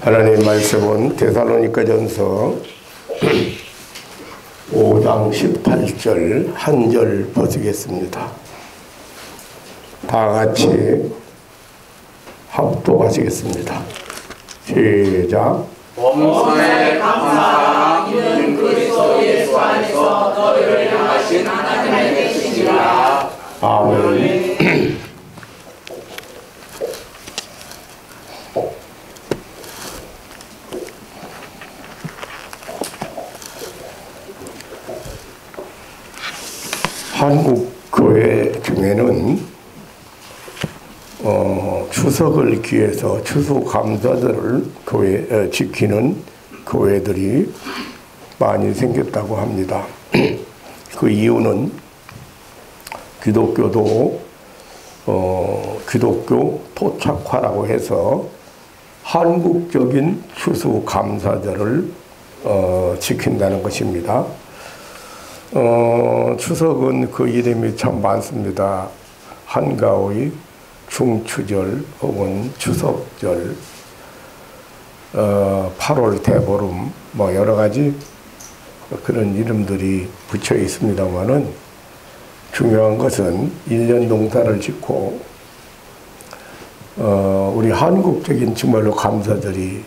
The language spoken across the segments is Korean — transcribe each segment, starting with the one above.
하나님 말씀은 데살로니가전서 5장 18절 한 절 보시겠습니다. 다 같이 합독하시겠습니다. 시작. 범사에 감사함 이는 그리스도 예수 안에서 너희를 향하신 하나님의 뜻이니라. 아멘. 한국 교회 중에는 추석을 기해서 추수감사절을 지키는 교회들이 많이 생겼다고 합니다. 그 이유는 기독교도 기독교 토착화라고 해서 한국적인 추수감사절을 지킨다는 것입니다. 추석은 그 이름이 참 많습니다. 한가위, 중추절 혹은 추석절, 8월 대보름, 뭐 여러 가지 그런 이름들이 붙여 있습니다만은 중요한 것은 1년 농사를 짓고 우리 한국적인 정말로 감사절이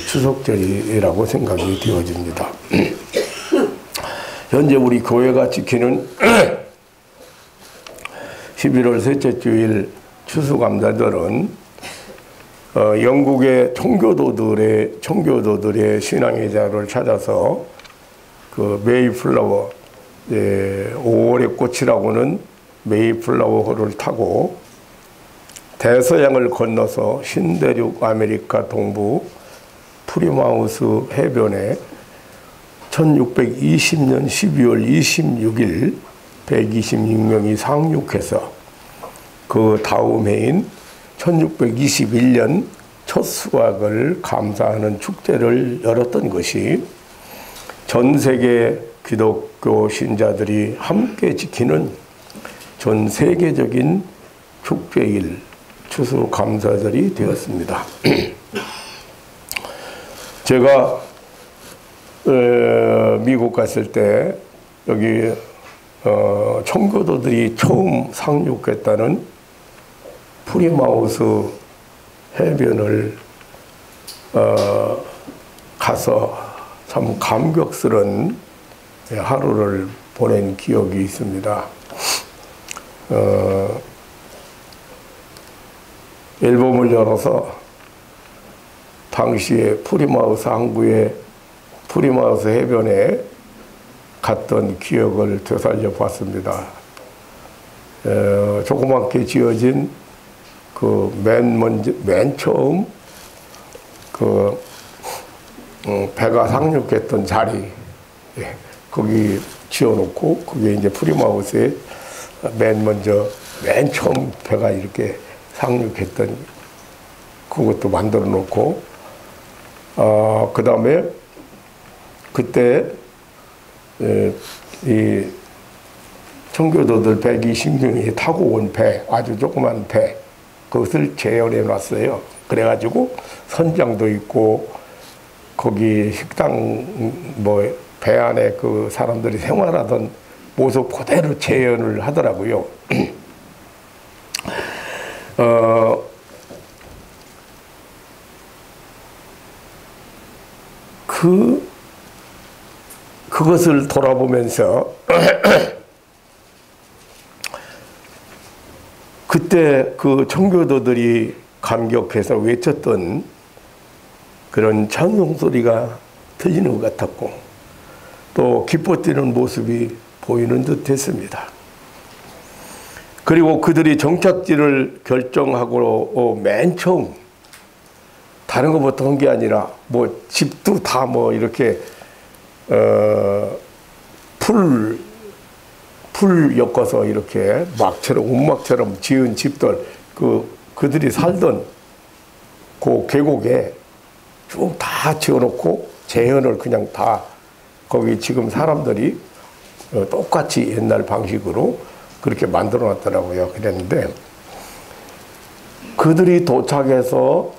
추석절이라고 생각이 되어집니다. 현재 우리 교회가 지키는 11월 셋째 주일 추수감사절은 영국의 청교도들의 신앙의 자료를 찾아서 그 메이플라워, 5월의 꽃이라고는 메이플라워호를 타고 대서양을 건너서 신대륙 아메리카 동부 프리마우스 해변에 1620년 12월 26일 126명이 상륙해서 그 다음 해인 1621년 첫 수확을 감사하는 축제를 열었던 것이 전 세계 기독교 신자들이 함께 지키는 전 세계적인 축제일 추수감사절이 되었습니다. 제가 미국 갔을 때 여기 청교도들이 처음 상륙했다는 프리마우스 해변을 가서 참 감격스러운 하루를 보낸 기억이 있습니다. 앨범을 열어서 당시에 프리마우스 항구에 프리마우스 해변에 갔던 기억을 되살려 봤습니다. 조그맣게 지어진 그 맨 처음 그 배가 상륙했던 자리, 거기 지어놓고 그게 이제 프리마우스에 맨 처음 배가 이렇게 상륙했던 그것도 만들어 놓고, 그 다음에 그때 이 청교도들 120명이 타고 온 배, 아주 조그만 배, 그것을 재현해 놨어요. 그래가지고 선장도 있고 거기 식당 뭐 배 안에 그 사람들이 생활하던 모습 그대로 재현을 하더라고요. 그것을 돌아보면서 그때 그 청교도들이 감격해서 외쳤던 그런 찬송 소리가 들리는 것 같았고 또 기뻐 뛰는 모습이 보이는 듯 했습니다. 그리고 그들이 정착지를 결정하고 맨 처음 다른 것부터 한 게 아니라 뭐 집도 다 뭐 이렇게 풀 엮어서 이렇게 움막처럼 지은 집들, 그들이 살던 그 계곡에 쭉 다 지어놓고 재현을 그냥 다 거기 지금 사람들이 똑같이 옛날 방식으로 그렇게 만들어 놨더라고요. 그랬는데 그들이 도착해서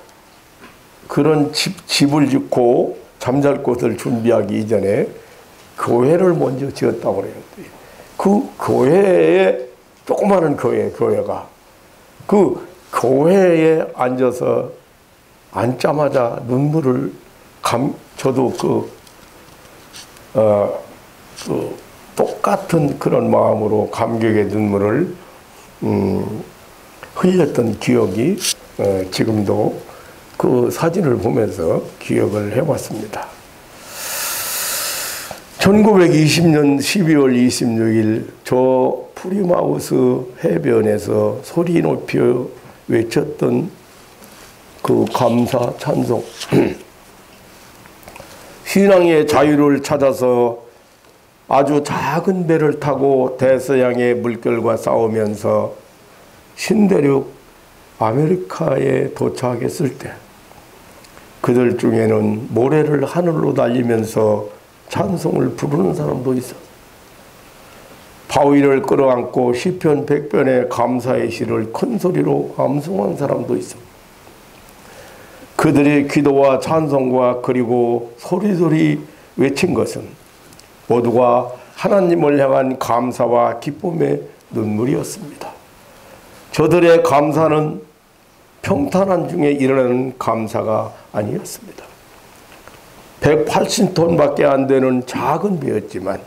그런 집을 짓고 잠잘 곳을 준비하기 이전에 교회를 먼저 지었다고 그래요. 그 교회에, 조그마한 교회가 그 교회에 앉아서 앉자마자 눈물을 저도 똑같은 그런 마음으로 감격의 눈물을 흘렸던 기억이 지금도 그 사진을 보면서 기억을 해봤습니다. 1920년 12월 26일 저 프리마우스 해변에서 소리 높여 외쳤던 그 감사 찬송. 신앙의 자유를 찾아서 아주 작은 배를 타고 대서양의 물결과 싸우면서 신대륙 아메리카에 도착했을 때 그들 중에는 모래를 하늘로 날리면서 찬송을 부르는 사람도 있어. 바위를 끌어안고 시편 100편의 감사의 시를 큰 소리로 암송한 사람도 있어. 그들의 기도와 찬송과 그리고 소리소리 외친 것은 모두가 하나님을 향한 감사와 기쁨의 눈물이었습니다. 저들의 감사는 평탄한 중에 일어나는 감사가 아니었습니다. 180톤밖에 안 되는 작은 배였지만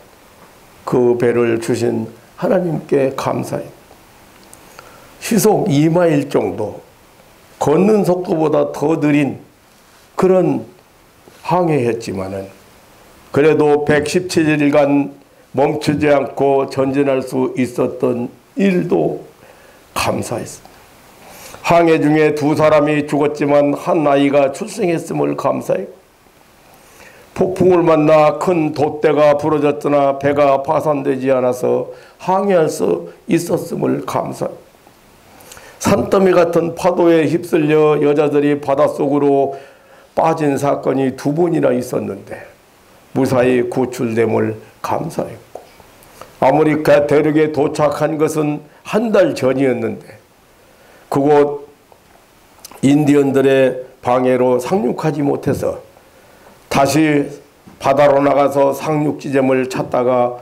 그 배를 주신 하나님께 감사해. 시속 2마일 정도, 걷는 속도보다 더 느린 그런 항해였지만은 그래도 117일간 멈추지 않고 전진할 수 있었던 일도 감사했습니다. 항해 중에 2사람이 죽었지만 한 아이가 출생했음을 감사해. 폭풍을 만나 큰 돛대가 부러졌으나 배가 파산되지 않아서 항해할 수 있었음을 감사해. 산더미 같은 파도에 휩쓸려 여자들이 바닷속으로 빠진 사건이 2번이나 있었는데 무사히 구출됨을 감사했고, 아메리카 대륙에 도착한 것은 한 달 전이었는데 그곳 인디언들의 방해로 상륙하지 못해서 다시 바다로 나가서 상륙지점을 찾다가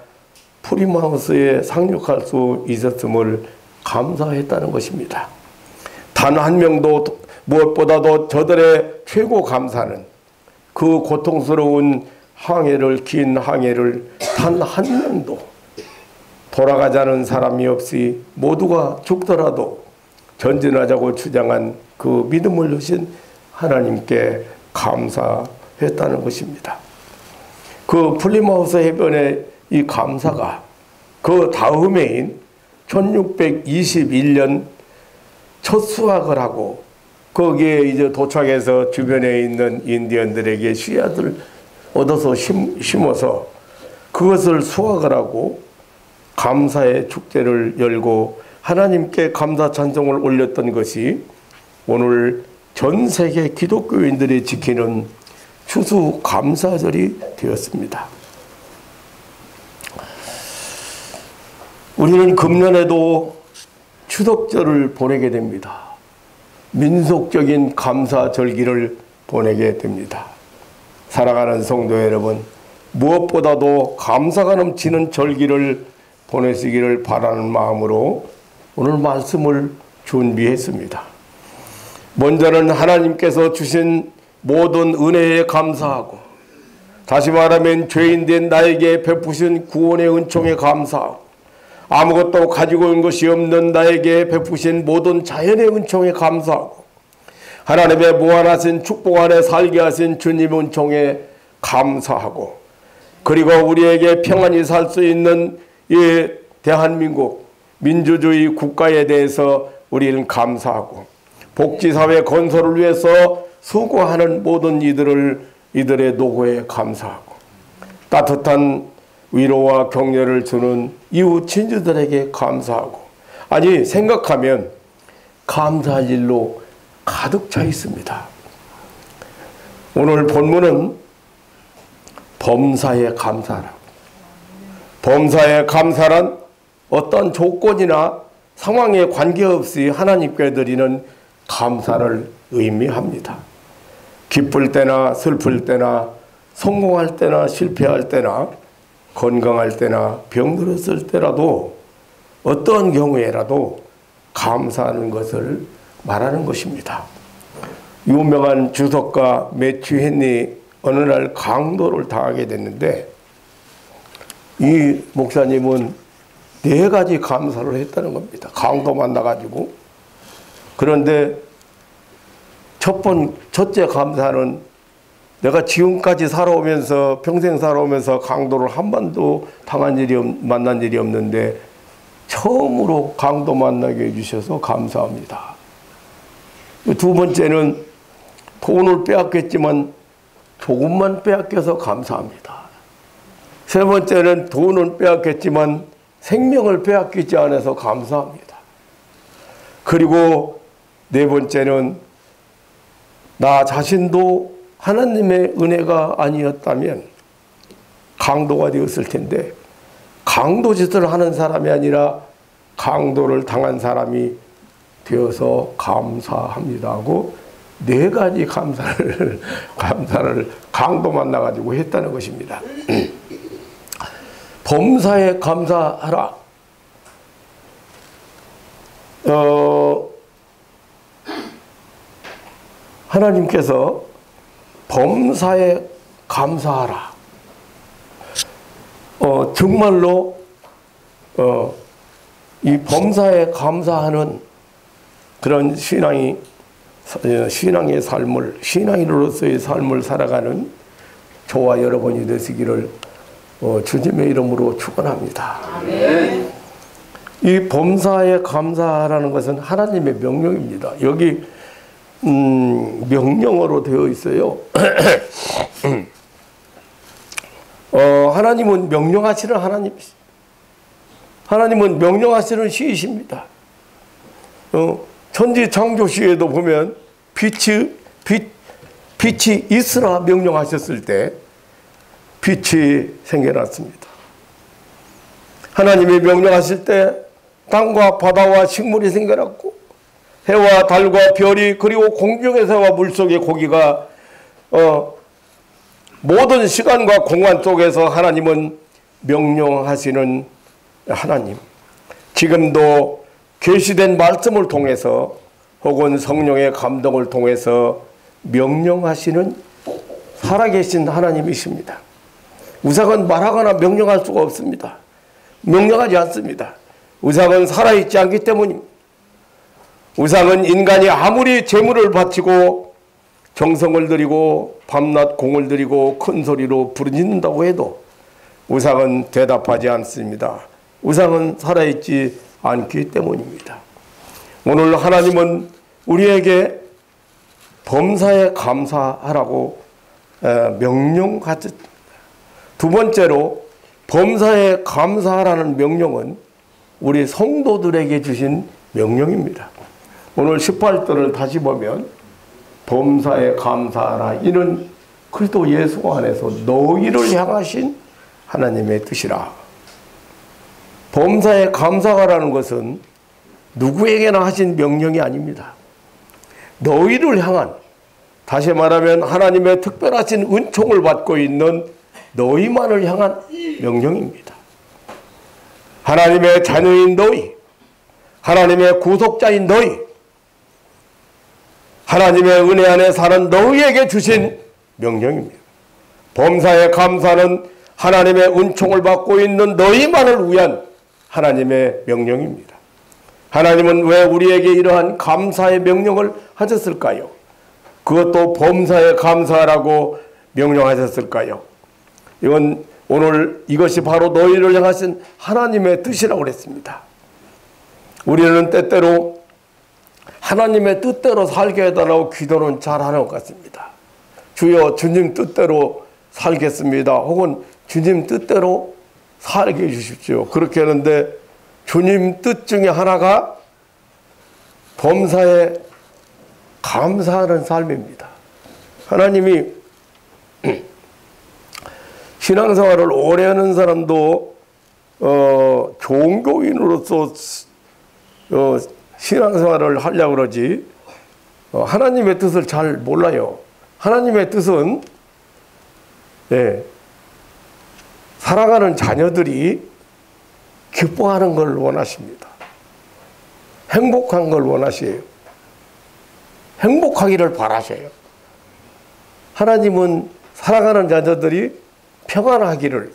프리마우스에 상륙할 수 있었음을 감사했다는 것입니다. 단 한 명도, 무엇보다도 저들의 최고 감사는 그 고통스러운 항해를, 긴 항해를 단 한 명도 돌아가자는 사람이 없이 모두가 죽더라도 전진하자고 주장한 그 믿음을 주신 하나님께 감사했다는 것입니다. 그 플리마우스 해변의 이 감사가 그 다음해인 1621년 첫 수확을 하고 거기에 이제 도착해서 주변에 있는 인디언들에게 씨앗을 얻어서 심어서 그것을 수확을 하고 감사의 축제를 열고 하나님께 감사 찬송을 올렸던 것이 오늘 전 세계 기독교인들이 지키는 추수 감사절이 되었습니다. 우리는 금년에도 추석절을 보내게 됩니다. 민속적인 감사절기를 보내게 됩니다. 사랑하는 성도 여러분, 무엇보다도 감사가 넘치는 절기를 보내시기를 바라는 마음으로 오늘 말씀을 준비했습니다. 먼저는 하나님께서 주신 모든 은혜에 감사하고, 다시 말하면 죄인된 나에게 베푸신 구원의 은총에 감사하고, 아무것도 가지고 온 것이 없는 나에게 베푸신 모든 자연의 은총에 감사하고, 하나님의 무한하신 축복 안에 살게 하신 주님 은총에 감사하고, 그리고 우리에게 평안히 살 수 있는 이 대한민국 민주주의 국가에 대해서 우리는 감사하고, 복지사회 건설을 위해서 수고하는 모든 이들의 노고에 감사하고, 따뜻한 위로와 격려를 주는 이웃 친구들에게 감사하고, 아니 생각하면 감사할 일로 가득 차 있습니다. 오늘 본문은 범사에 감사라. 범사에 감사란 어떤 조건이나 상황에 관계없이 하나님께 드리는 감사를 의미합니다. 기쁠 때나 슬플 때나 성공할 때나 실패할 때나 건강할 때나 병들었을 때라도 어떠한 경우에라도 감사하는 것을 말하는 것입니다. 유명한 주석가 매튜 헨리 어느 날 강도를 당하게 됐는데 이 목사님은 4가지 감사를 했다는 겁니다. 강도 만나가지고. 그런데 첫째 감사는 내가 지금까지 살아오면서 평생 살아오면서 강도를 한 번도 만난 일이 없는데 처음으로 강도 만나게 해주셔서 감사합니다. 2번째는 돈을 빼앗겼지만 조금만 빼앗겨서 감사합니다. 3번째는 돈은 빼앗겼지만 생명을 빼앗기지 않아서 감사합니다. 그리고 4번째는 나 자신도 하나님의 은혜가 아니었다면 강도가 되었을 텐데 강도 짓을 하는 사람이 아니라 강도를 당한 사람이 되어서 감사합니다 하고 4가지 감사를 강도 만나가지고 했다는 것입니다. 범사에 감사하라. 하나님께서 범사에 감사하라. 정말로 이 범사에 감사하는 그런 신앙의 삶을, 신앙인으로서의 삶을 살아가는 저와 여러분이 되시기를 주님의 이름으로 축원합니다. 아멘. 이 범사에 감사하라는 것은 하나님의 명령입니다. 여기 명령어로 되어 있어요. 하나님은 명령하시는 하나님이십니다. 하나님은 명령하시는 시이십니다. 천지 창조시에도 보면 빛이 있으라 명령하셨을 때 빛이 생겨났습니다. 하나님이 명령하실 때 땅과 바다와 식물이 생겨났고 해와 달과 별이 그리고 공중의 새와 물속의 고기가 모든 시간과 공간 속에서 하나님은 명령하시는 하나님. 지금도 계시된 말씀을 통해서 혹은 성령의 감동을 통해서 명령하시는 살아계신 하나님이십니다. 우상은 말하거나 명령할 수가 없습니다. 명령하지 않습니다. 우상은 살아있지 않기 때문입니다. 우상은 인간이 아무리 재물을 바치고 정성을 들이고 밤낮 공을 들이고 큰 소리로 부르짖는다고 해도 우상은 대답하지 않습니다. 우상은 살아있지 않기 때문입니다. 오늘 하나님은 우리에게 범사에 감사하라고 명령하셨습니다. 2번째로 범사에 감사하라는 명령은 우리 성도들에게 주신 명령입니다. 오늘 18절을 다시 보면 범사에 감사하라. 이는 그리스도 예수 안에서 너희를 향하신 하나님의 뜻이라. 범사에 감사하라는 것은 누구에게나 하신 명령이 아닙니다. 너희를 향한, 다시 말하면 하나님의 특별하신 은총을 받고 있는 너희만을 향한 명령입니다. 하나님의 자녀인 너희, 하나님의 구속자인 너희, 하나님의 은혜 안에 사는 너희에게 주신 명령입니다. 범사에 감사는 하나님의 은총을 받고 있는 너희만을 위한 하나님의 명령입니다. 하나님은 왜 우리에게 이러한 감사의 명령을 하셨을까요? 그것도 범사에 감사하라고 명령하셨을까요? 이건 오늘 이것이 바로 너희를 향하신 하나님의 뜻이라고 그랬습니다. 우리는 때때로 하나님의 뜻대로 살게 해달라고 기도는 잘하는 것 같습니다. 주여 주님 뜻대로 살겠습니다. 혹은 주님 뜻대로 살게 해주십시오. 그렇게 하는데 주님 뜻 중에 하나가 범사에 감사하는 삶입니다. 하나님이 신앙생활을 오래 하는 사람도 종교인으로서 신앙생활을 하려고 그러지 하나님의 뜻을 잘 몰라요. 하나님의 뜻은 예, 사랑하는 자녀들이 기뻐하는 걸 원하십니다. 행복한 걸 원하세요. 행복하기를 바라셔요. 하나님은 사랑하는 자녀들이 평안하기를,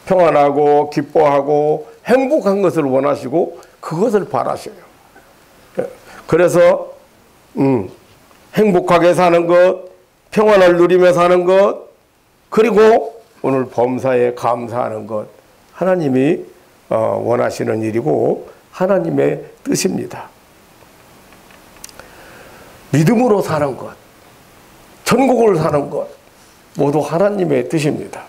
평안하고 기뻐하고 행복한 것을 원하시고 그것을 바라셔요. 그래서 행복하게 사는 것, 평안을 누리며 사는 것, 그리고 오늘 범사에 감사하는 것, 하나님이 원하시는 일이고 하나님의 뜻입니다. 믿음으로 사는 것, 천국을 사는 것, 모두 하나님의 뜻입니다.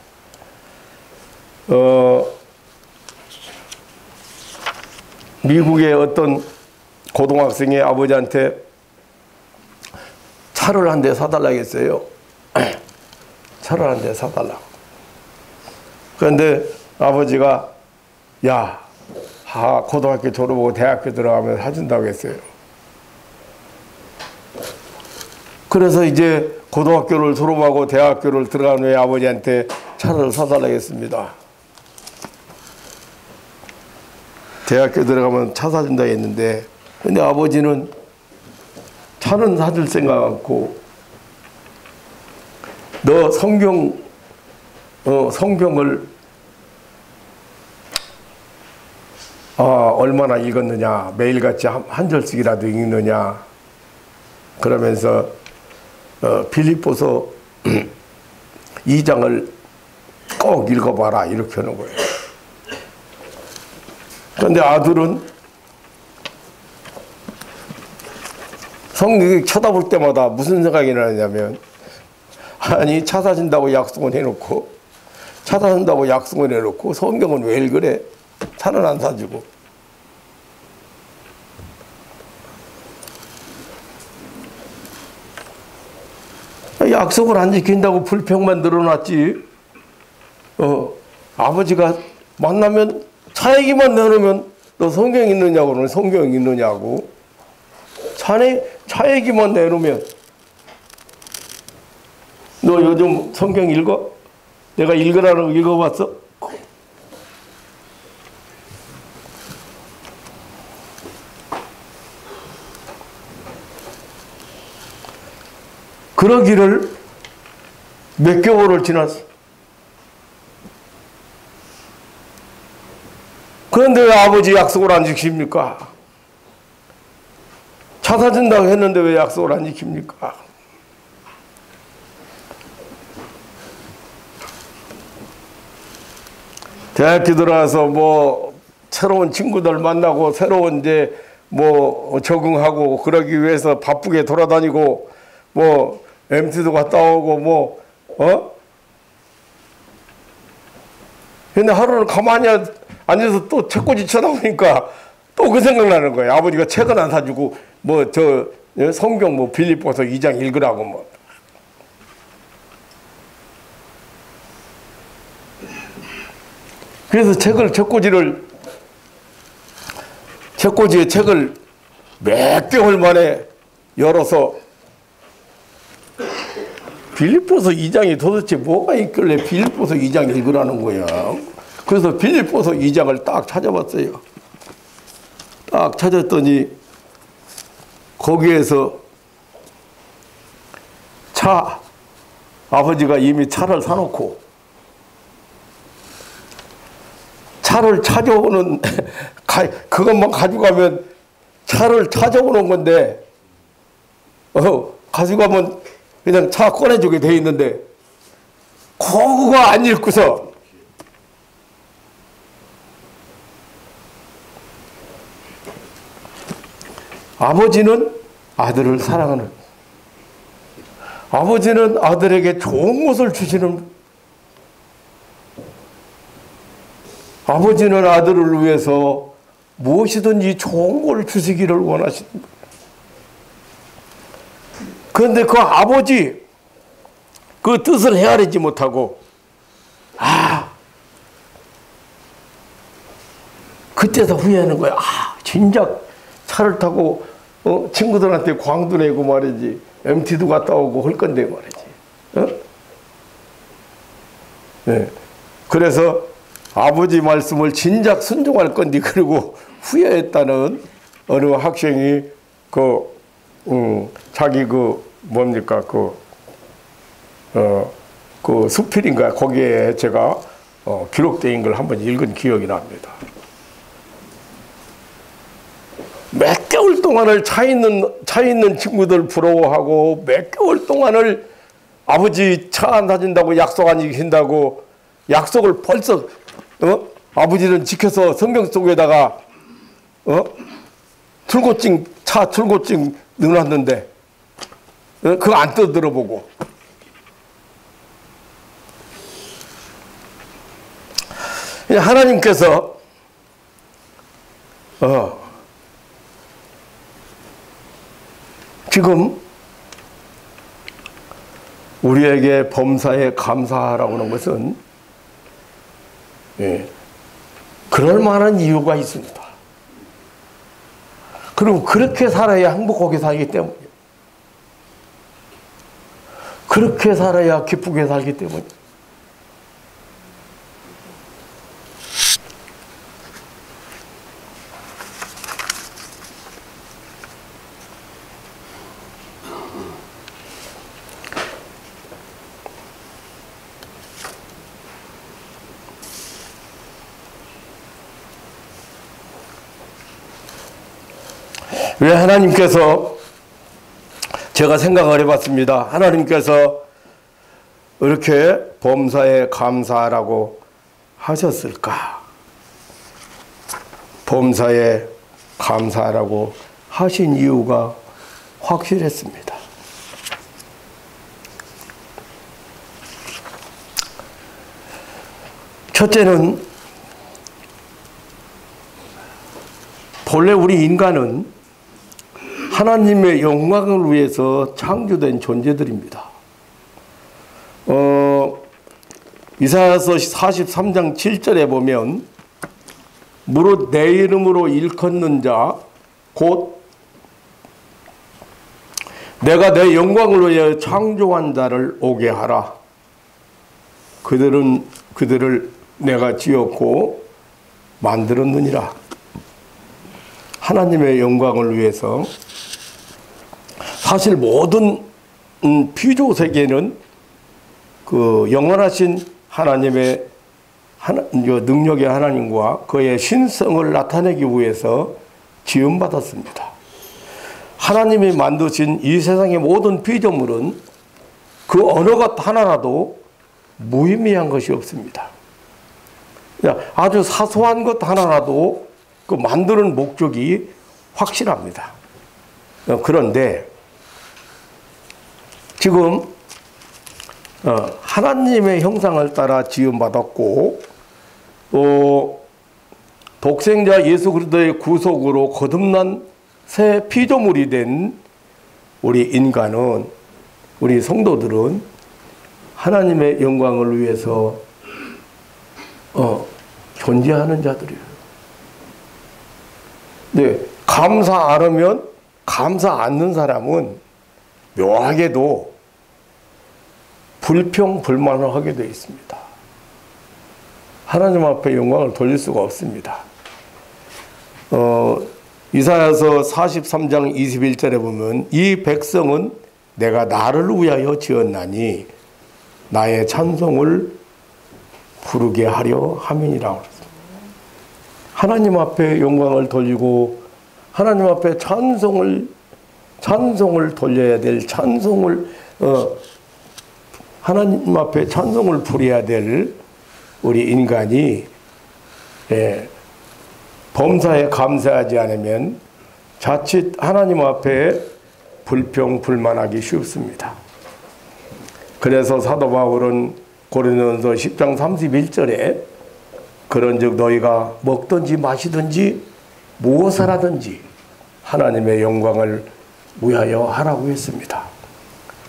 미국의 어떤 고등학생의 아버지한테 차를 한 대 사달라고 했어요. 차를 한 대 사달라고. 그런데 아버지가 야, 고등학교 졸업하고 대학교 들어가면 사준다고 했어요. 그래서 이제 고등학교를 졸업하고 대학교를 들어간 후에 아버지한테 차를 사달라고 했습니다. 대학교 들어가면 차 사준다고 했는데, 근데 아버지는 차는 사줄 생각 않고, 너 성경을 얼마나 읽었느냐, 매일같이 한 절씩이라도 읽느냐, 그러면서 빌립보서 2장을 꼭 읽어봐라 이렇게 하는 거예요. 그런데 아들은 성경을 쳐다볼 때마다 무슨 생각이 나냐면, 아니 차 사준다고 약속은 해놓고, 차 사준다고 약속은 해놓고 성경은 왜 읽으래? 차는 안 사주고. 약속을 안 지킨다고 불평만 늘어났지. 아버지가 만나면 차 얘기만 내놓으면 너 성경 있느냐고, 너 성경 있느냐고. 차 얘기만 내놓으면 너 요즘 성경 읽어? 내가 읽으라는 거 읽어봤어? 그러기를 몇 개월을 지났어. 그런데 왜 아버지 약속을 안 지킵니까? 차 사준다고 했는데 왜 약속을 안 지킵니까? 대학교 들어가서 뭐 새로운 친구들 만나고 새로운 이제 뭐 적응하고 그러기 위해서 바쁘게 돌아다니고 뭐 MT도 갔다 오고 근데 하루는 가만히 앉아서 또 책꽂이 쳐다보니까 또 그 생각나는 거예요. 아버지가 책은 안 사주고 성경 빌립보서 2장 읽으라고 그래서 책꽂이에 책을 몇 개월 만에 열어서 빌립보서 2장이 도대체 뭐가 있길래 빌립보서 2장 읽으라는 거야. 그래서 빌립보서 2장을 딱 찾아봤어요. 딱 찾았더니 거기에서 아버지가 이미 차를 사놓고 차를 찾아오는 그것만 가져가면 차를 찾아오는 건데 가져가면 그냥 차 꺼내주게 돼 있는데 그거 안 읽고서 아버지는 아들을 사랑하는, 아버지는 아들에게 좋은 것을 주시는, 아버지는 아들을 위해서 무엇이든지 좋은 걸 주시기를 원하십니다. 그런데 그 아버지 그 뜻을 헤아리지 못하고 그때서 후회하는 거야. 진작 차를 타고 친구들한테 광도 내고 말이지 MT도 갔다 오고 할 건데 말이지. 어? 네. 그래서 아버지 말씀을 진작 순종할 건데 그리고 후회했다는 어느 학생이 자기 뭡니까 그 수필인가 거기에 제가 기록된 걸 한번 읽은 기억이 납니다. 몇 개월 동안을 차 있는 친구들 부러워하고 몇 개월 동안을 아버지 차 안 사준다고 약속 안 지킨다고 약속을 벌써 아버지는 지켜서 성경 속에다가 차 출고증 넣어놨는데 그거 안 떠들어보고 하나님께서 지금 우리에게 범사에 감사하라고 하는 것은 그럴 만한 이유가 있습니다. 그리고 그렇게 살아야 행복하게 살기 때문에 그렇게 살아야 기쁘게 살기 때문에 왜 하나님께서 제가 생각을 해봤습니다. 하나님께서 이렇게 범사에 감사하라고 하셨을까? 범사에 감사하라고 하신 이유가 확실했습니다. 첫째는 본래 우리 인간은 하나님의 영광을 위해서 창조된 존재들입니다. 이사야서 43장 7절에 보면 무릇 내 이름으로 일컫는 자 곧 내가 내 영광을 위하여 창조한 자를 오게 하라. 그들을 내가 지었고 만들었느니라. 하나님의 영광을 위해서 사실 모든 피조 세계는 그 영원하신 하나님의 능력의 하나님과 그의 신성을 나타내기 위해서 지음받았습니다. 하나님이 만드신 이 세상의 모든 피조물은 그 어느 것 하나라도 무의미한 것이 없습니다. 아주 사소한 것 하나라도 그 만드는 목적이 확실합니다. 그런데 지금 하나님의 형상을 따라 지음받았고 또 독생자 예수 그리스도의 구속으로 거듭난 새 피조물이 된 우리 인간은, 우리 성도들은 하나님의 영광을 위해서 존재하는 자들이에요. 네, 감사 안 하면, 감사 않는 사람은 묘하게도 불평불만을 하게 되어 있습니다. 하나님 앞에 영광을 돌릴 수가 없습니다. 이사야서 43장 21절에 보면 이 백성은 내가 나를 위하여 지었나니 나의 찬송을 부르게 하려 함이니라. 하나님 앞에 영광을 돌리고 하나님 앞에 찬송을 돌려야 될 하나님 앞에 찬송을 부려야 될 우리 인간이 범사에 감사하지 않으면 자칫 하나님 앞에 불평불만하기 쉽습니다. 그래서 사도 바울은 고린도전서 10장 31절에 그런즉 너희가 먹든지 마시든지 무엇을 하든지 하나님의 영광을 위하여 하라고 했습니다.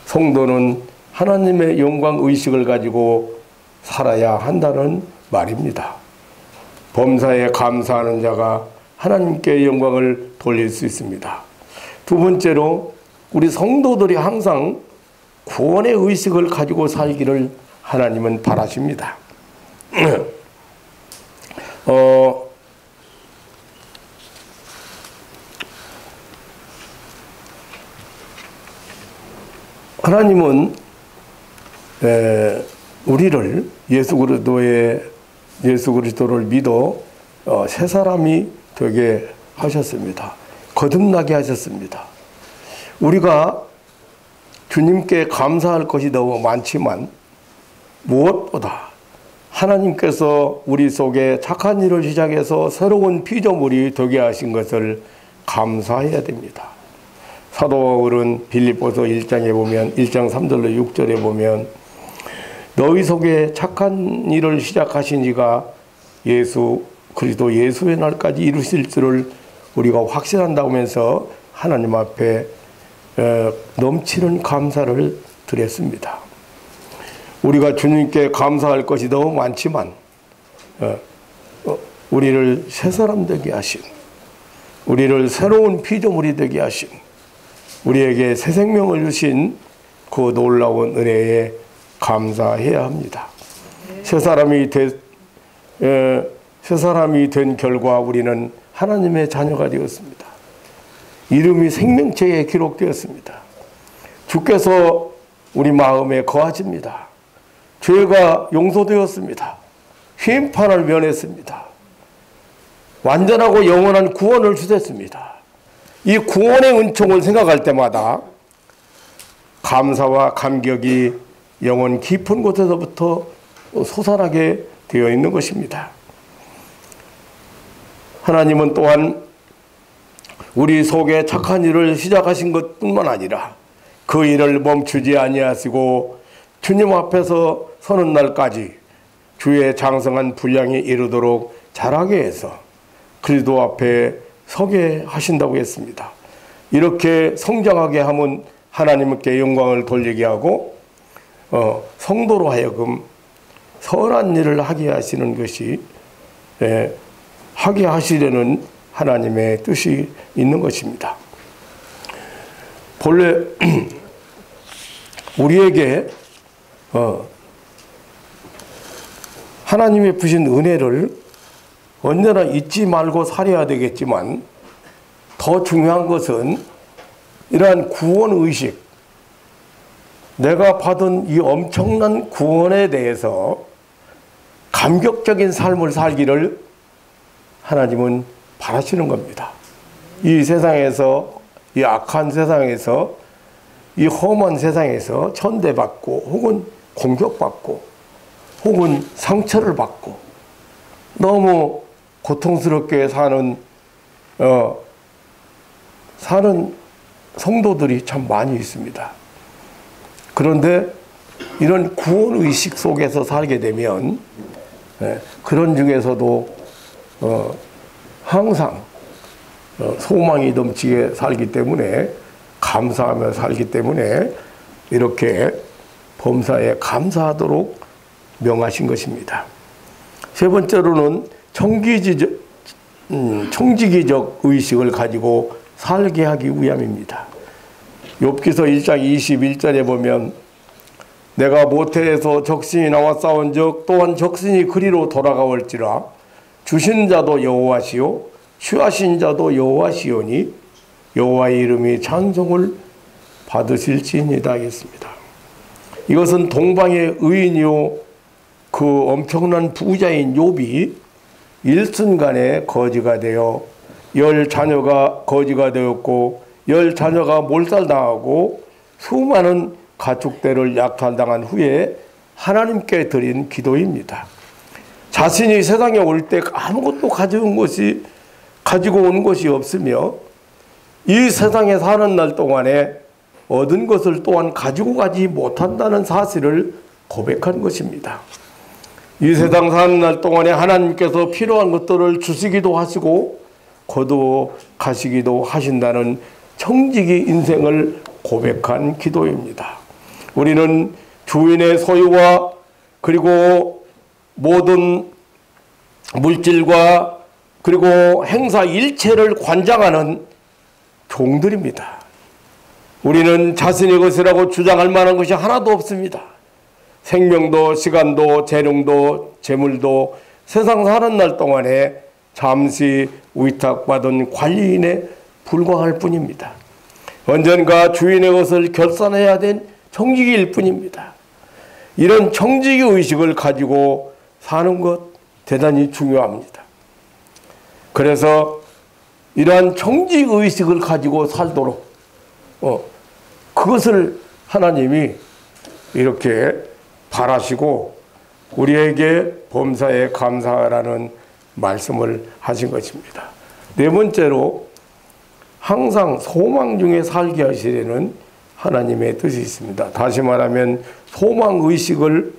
성도는 하나님의 영광 의식을 가지고 살아야 한다는 말입니다. 범사에 감사하는 자가 하나님께 영광을 돌릴 수 있습니다. 두 번째로 우리 성도들이 항상 구원의 의식을 가지고 살기를 하나님은 바라십니다. 하나님은 우리를 예수 그리스도를 믿어 새 사람이 되게 하셨습니다. 거듭나게 하셨습니다. 우리가 주님께 감사할 것이 너무 많지만 무엇보다 하나님께서 우리 속에 착한 일을 시작해서 새로운 피조물이 되게 하신 것을 감사해야 됩니다. 사도 바울은 빌립보서 1장에 보면 1장 3절로 6절에 보면 너희 속에 착한 일을 시작하신 이가 예수 그리스도 예수의 날까지 이루실 줄을 우리가 확신한다고 하면서 하나님 앞에 넘치는 감사를 드렸습니다. 우리가 주님께 감사할 것이 너무 많지만 우리를 새 사람 되게 하신, 우리를 새로운 피조물이 되게 하신, 우리에게 새 생명을 주신 그 놀라운 은혜에 감사해야 합니다. 새 사람이 된 결과 우리는 하나님의 자녀가 되었습니다. 이름이 생명책에 기록되었습니다. 주께서 우리 마음에 거하십니다. 죄가 용서되었습니다. 심판을 면했습니다. 완전하고 영원한 구원을 주셨습니다. 이 구원의 은총을 생각할 때마다 감사와 감격이 영혼 깊은 곳에서부터 솟아나게 되어 있는 것입니다. 하나님은 또한 우리 속에 착한 일을 시작하신 것뿐만 아니라 그 일을 멈추지 아니하시고 주님 앞에서 서는 날까지 주의 장성한 분량이 이르도록 자라게 해서 그리스도 앞에 서게 하신다고 했습니다. 이렇게 성장하게 하면 하나님께 영광을 돌리게 하고 성도로 하여금 선한 일을 하게 하시는 것이 하게 하시려는 하나님의 뜻이 있는 것입니다. 본래 우리에게 하나님의 부신 은혜를 언제나 잊지 말고 살아야 되겠지만 더 중요한 것은 이러한 구원의식, 내가 받은 이 엄청난 구원에 대해서 감격적인 삶을 살기를 하나님은 바라시는 겁니다. 이 세상에서, 이 악한 세상에서, 이 험한 세상에서 천대받고 혹은 공격받고 혹은 상처를 받고 너무 고통스럽게 사는 성도들이 참 많이 있습니다. 그런데 이런 구원의식 속에서 살게 되면 그런 중에서도 항상 소망이 넘치게 살기 때문에, 감사하며 살기 때문에 이렇게 범사에 감사하도록 명하신 것입니다. 세 번째로는 청지기적 의식을 가지고 살게 하기 위함입니다. 욥기서 1장 21절에 보면 내가 모태에서 적신이 나와 싸운 적 또한 적신이 그리로 돌아가올지라 주신 자도 여호와시요 취하신 자도 여호와시오니 여호와의 이름이 찬송을 받으실지니이다 하겠습니다. 이것은 동방의 의인이요 그 엄청난 부자인 욥이 일순간에 거지가 되어 10 자녀가 거지가 되었고 10 자녀가 몰살당하고 수많은 가축대를 약탈당한 후에 하나님께 드린 기도입니다. 자신이 세상에 올 때 아무것도 가지고 온 것이 없으며 이 세상에 사는 날 동안에 얻은 것을 또한 가지고 가지 못한다는 사실을 고백한 것입니다. 이 세상 사는 날 동안에 하나님께서 필요한 것들을 주시기도 하시고 거두어 가시기도 하신다는 청지기 인생을 고백한 기도입니다. 우리는 주인의 소유와 그리고 모든 물질과 그리고 행사 일체를 관장하는 종들입니다. 우리는 자신의 것이라고 주장할 만한 것이 하나도 없습니다. 생명도 시간도 재능도 재물도 세상 사는 날 동안에 잠시 위탁받은 관리인에 불과할 뿐입니다. 언젠가 주인의 것을 결산해야 된 청지기일 뿐입니다. 이런 청지기 의식을 가지고 사는 것 대단히 중요합니다. 그래서 이러한 청지기 의식을 가지고 살도록 그것을 하나님이 이렇게 바라시고 우리에게 범사에 감사하라는 말씀을 하신 것입니다. 네 번째로 항상 소망 중에 살게 하시려는 하나님의 뜻이 있습니다. 다시 말하면 소망의식을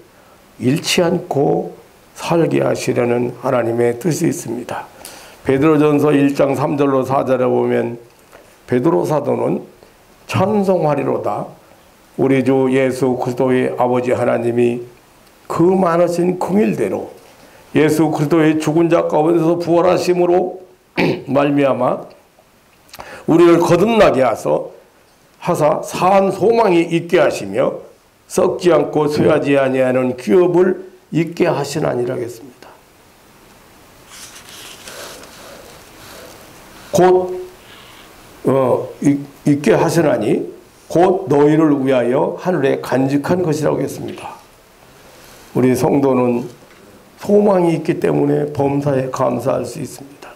잃지 않고 살게 하시려는 하나님의 뜻이 있습니다. 베드로전서 1장 3절로 4절에 보면 베드로 사도는 찬송하리로다. 우리 주 예수 그리스도의 아버지 하나님이 그 많으신 긍휼대로 예수 그리스도의 죽은 자 가운데서 부활하심으로 말미암아 우리를 거듭나게 하사 사한 소망이 있게 하시며 썩지 않고 쇠하지 아니하는 기업을 있게 하시나니라 하겠습니다. 곧 있게 하시나니 곧 너희를 위하여 하늘에 간직한 것이라고 했습니다. 우리 성도는 소망이 있기 때문에 범사에 감사할 수 있습니다.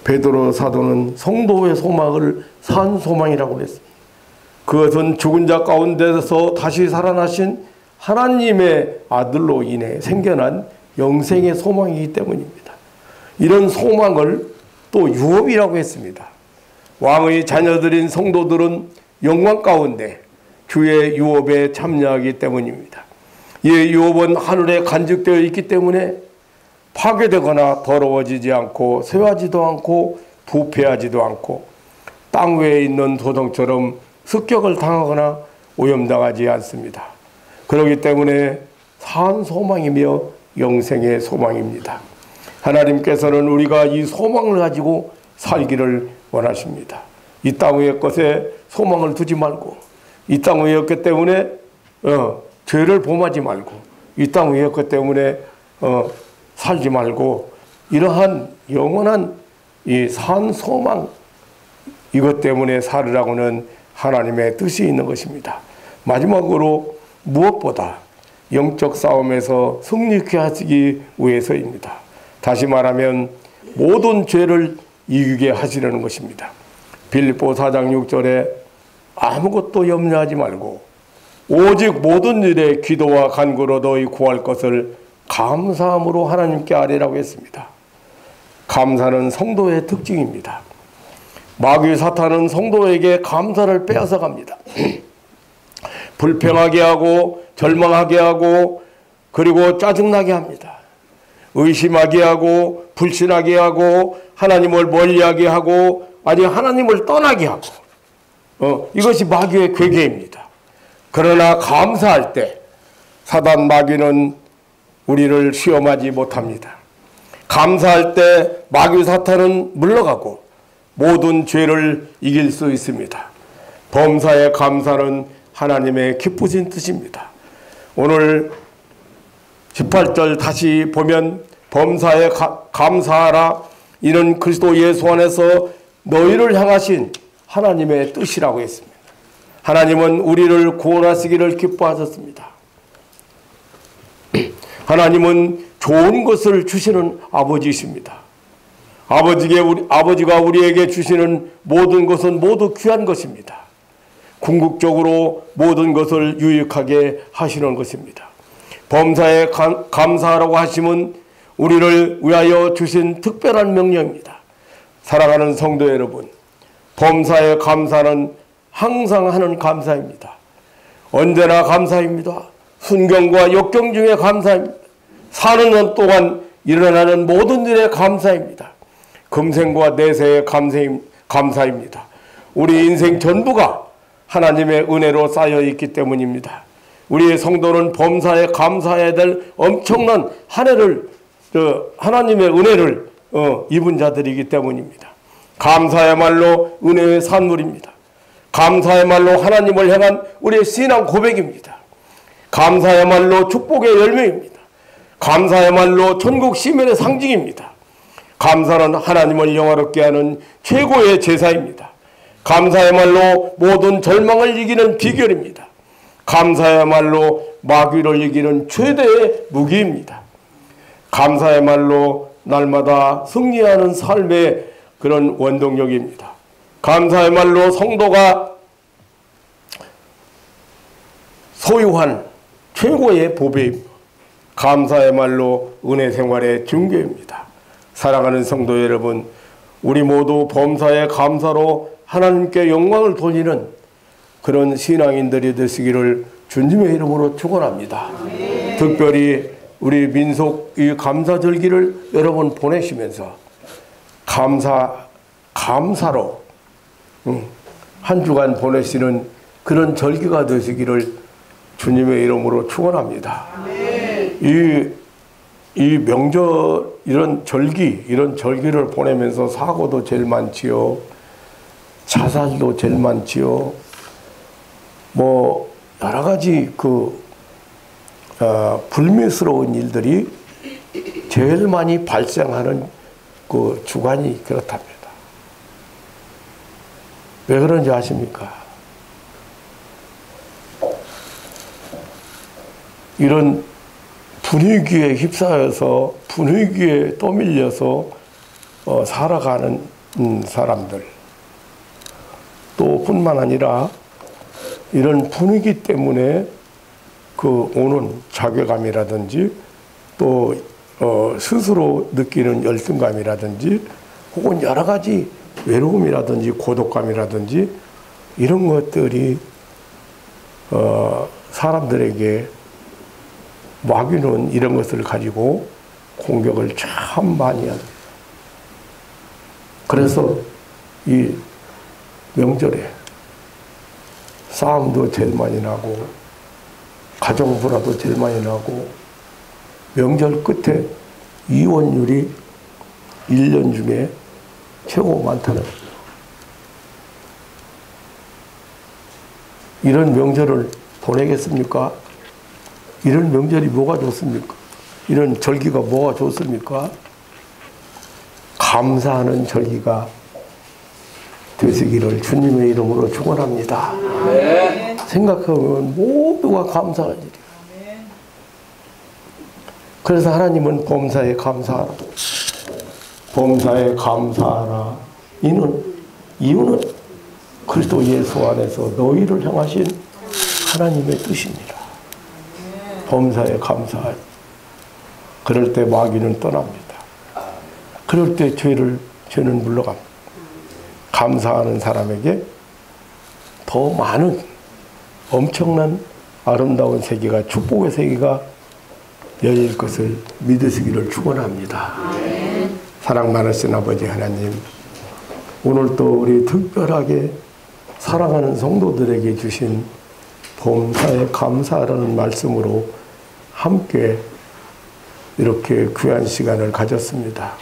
베드로 사도는 성도의 소망을 산 소망이라고 했습니다. 그것은 죽은 자 가운데서 다시 살아나신 하나님의 아들로 인해 생겨난 영생의 소망이기 때문입니다. 이런 소망을 또 유업이라고 했습니다. 왕의 자녀들인 성도들은 영광 가운데 주의 유업에 참여하기 때문입니다. 이 유업은 하늘에 간직되어 있기 때문에 파괴되거나 더러워지지 않고 쇠하지도 않고 부패하지도 않고 땅 위에 있는 도성처럼 습격을 당하거나 오염당하지 않습니다. 그렇기 때문에 산 소망이며 영생의 소망입니다. 하나님께서는 우리가 이 소망을 가지고 살기를 원하십니다. 이 땅 위의 것에 소망을 두지 말고 이 땅 위의 것 때문에 죄를 범하지 말고 이 땅 위의 것 때문에 살지 말고 이러한 영원한 이 산 소망 이것 때문에 살으라고는 하나님의 뜻이 있는 것입니다. 마지막으로 무엇보다 영적 싸움에서 승리케 하시기 위해서입니다. 다시 말하면 모든 죄를 이기게 하시려는 것입니다. 빌립보 4장 6절에 아무것도 염려하지 말고 오직 모든 일에 기도와 간구로 너희 구할 것을 감사함으로 하나님께 아뢰라고 했습니다. 감사는 성도의 특징입니다. 마귀 사탄은 성도에게 감사를 빼앗아 갑니다. 불평하게 하고 절망하게 하고 그리고 짜증나게 합니다. 의심하게 하고 불신하게 하고 하나님을 멀리하게 하고 아니 하나님을 떠나게 하고 이것이 마귀의 괴계입니다. 그러나 감사할 때 사단 마귀는 우리를 시험하지 못합니다. 감사할 때 마귀 사탄은 물러가고 모든 죄를 이길 수 있습니다. 범사의 감사는 하나님의 기쁘신 뜻입니다. 오늘 18절 다시 보면 범사에 감사하라. 이는 그리스도 예수 안에서 너희를 향하신 하나님의 뜻이라고 했습니다. 하나님은 우리를 구원하시기를 기뻐하셨습니다. 하나님은 좋은 것을 주시는 아버지이십니다. 아버지가 우리에게 주시는 모든 것은 모두 귀한 것입니다. 궁극적으로 모든 것을 유익하게 하시는 것입니다. 범사에 감사하라고 하심은 우리를 위하여 주신 특별한 명령입니다. 사랑하는 성도 여러분, 범사에 감사는 항상 하는 감사입니다. 언제나 감사입니다. 순경과 역경 중에 감사입니다. 사는 년 동안 일어나는 모든 일에 감사입니다. 금생과 내세의 감사입니다. 우리 인생 전부가 하나님의 은혜로 쌓여 있기 때문입니다. 우리의 성도는 범사에 감사해야 될 엄청난 한 해를 하나님의 은혜를 입은 자들이기 때문입니다. 감사야말로 은혜의 산물입니다. 감사야말로 하나님을 향한 우리의 신앙 고백입니다. 감사야말로 축복의 열매입니다. 감사야말로 천국 시민의 상징입니다. 감사는 하나님을 영화롭게 하는 최고의 제사입니다. 감사야말로 모든 절망을 이기는 비결입니다. 감사야말로 마귀를 이기는 최대의 무기입니다. 감사야말로 날마다 승리하는 삶의 그런 원동력입니다. 감사야말로 성도가 소유한 최고의 보배입니다. 감사야말로 은혜 생활의 중개입니다. 사랑하는 성도 여러분, 우리 모두 범사에 감사로 하나님께 영광을 돌리는 그런 신앙인들이 되시기를 주님의 이름으로 축원합니다. 특별히 우리 민속 이 감사절기를 여러분 보내시면서 감사로 한 주간 보내시는 그런 절기가 되시기를 주님의 이름으로 축원합니다. 이 명절 이런 절기를 보내면서 사고도 제일 많지요. 자살도 제일 많지요. 뭐 여러 가지 불미스러운 일들이 제일 많이 발생하는 그 주간이 그렇답니다. 왜 그런지 아십니까? 이런 분위기에 휩싸여서 분위기에 떠밀려서 살아가는 사람들 또 뿐만 아니라 이런 분위기 때문에 오는 자괴감이라든지 또 스스로 느끼는 열등감이라든지 혹은 여러 가지 외로움이라든지 고독감이라든지 이런 것들이 사람들에게 마귀는 이런 것을 가지고 공격을 참 많이 합니다. 그래서 이 명절에 싸움도 제일 많이 나고 가정불화도 제일 많이 나고 명절 끝에 이혼율이 1년 중에 최고 많다는 거죠. 이런 명절을 보내겠습니까? 이런 명절이 뭐가 좋습니까? 이런 절기가 뭐가 좋습니까? 감사하는 절기가 되시기를 주님의 이름으로 축원합니다. 네. 생각하면 모두가 감사할 일이에요. 그래서 하나님은 범사에 감사하라. 범사에 감사하라. 이유는 그리스도 예수 안에서 너희를 향하신 하나님의 뜻입니다. 범사에 감사하라. 그럴 때 마귀는 떠납니다. 그럴 때 죄는 물러갑니다. 감사하는 사람에게 더 많은 엄청난 아름다운 세계가 축복의 세계가 열릴 것을 믿으시기를 축원합니다. 사랑 많으신 아버지 하나님, 오늘 또 우리 특별하게 사랑하는 성도들에게 주신 범사에 감사하라는 말씀으로 함께 이렇게 귀한 시간을 가졌습니다.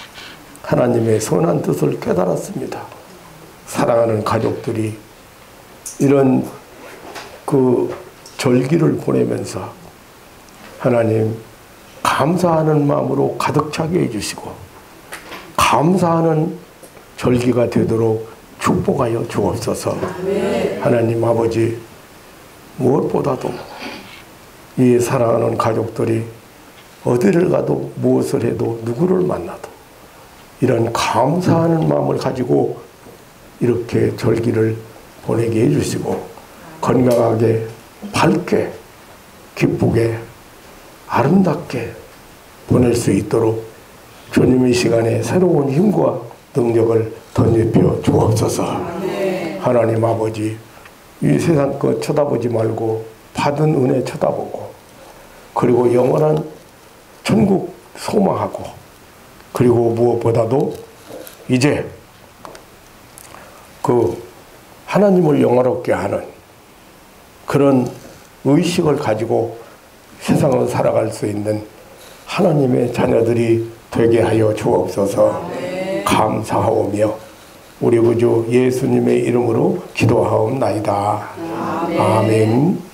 하나님의 선한 뜻을 깨달았습니다. 사랑하는 가족들이 이런 절기를 보내면서 하나님 감사하는 마음으로 가득 차게 해주시고 감사하는 절기가 되도록 축복하여 주옵소서. 하나님 아버지, 무엇보다도 이 사랑하는 가족들이 어디를 가도 무엇을 해도 누구를 만나도 이런 감사하는 마음을 가지고 이렇게 절기를 보내게 해주시고 건강하게 밝게 기쁘게 아름답게 보낼 수 있도록 주님 이 시간에 새로운 힘과 능력을 덧입혀 주옵소서. 하나님 아버지, 이 세상 것 쳐다보지 말고 받은 은혜 쳐다보고 그리고 영원한 천국 소망하고 그리고 무엇보다도 이제 하나님을 영화롭게 하는 그런 의식을 가지고 세상을 살아갈 수 있는 하나님의 자녀들이 되게 하여 주옵소서. 감사하오며 우리 구주 예수님의 이름으로 기도하옵나이다. 아멘.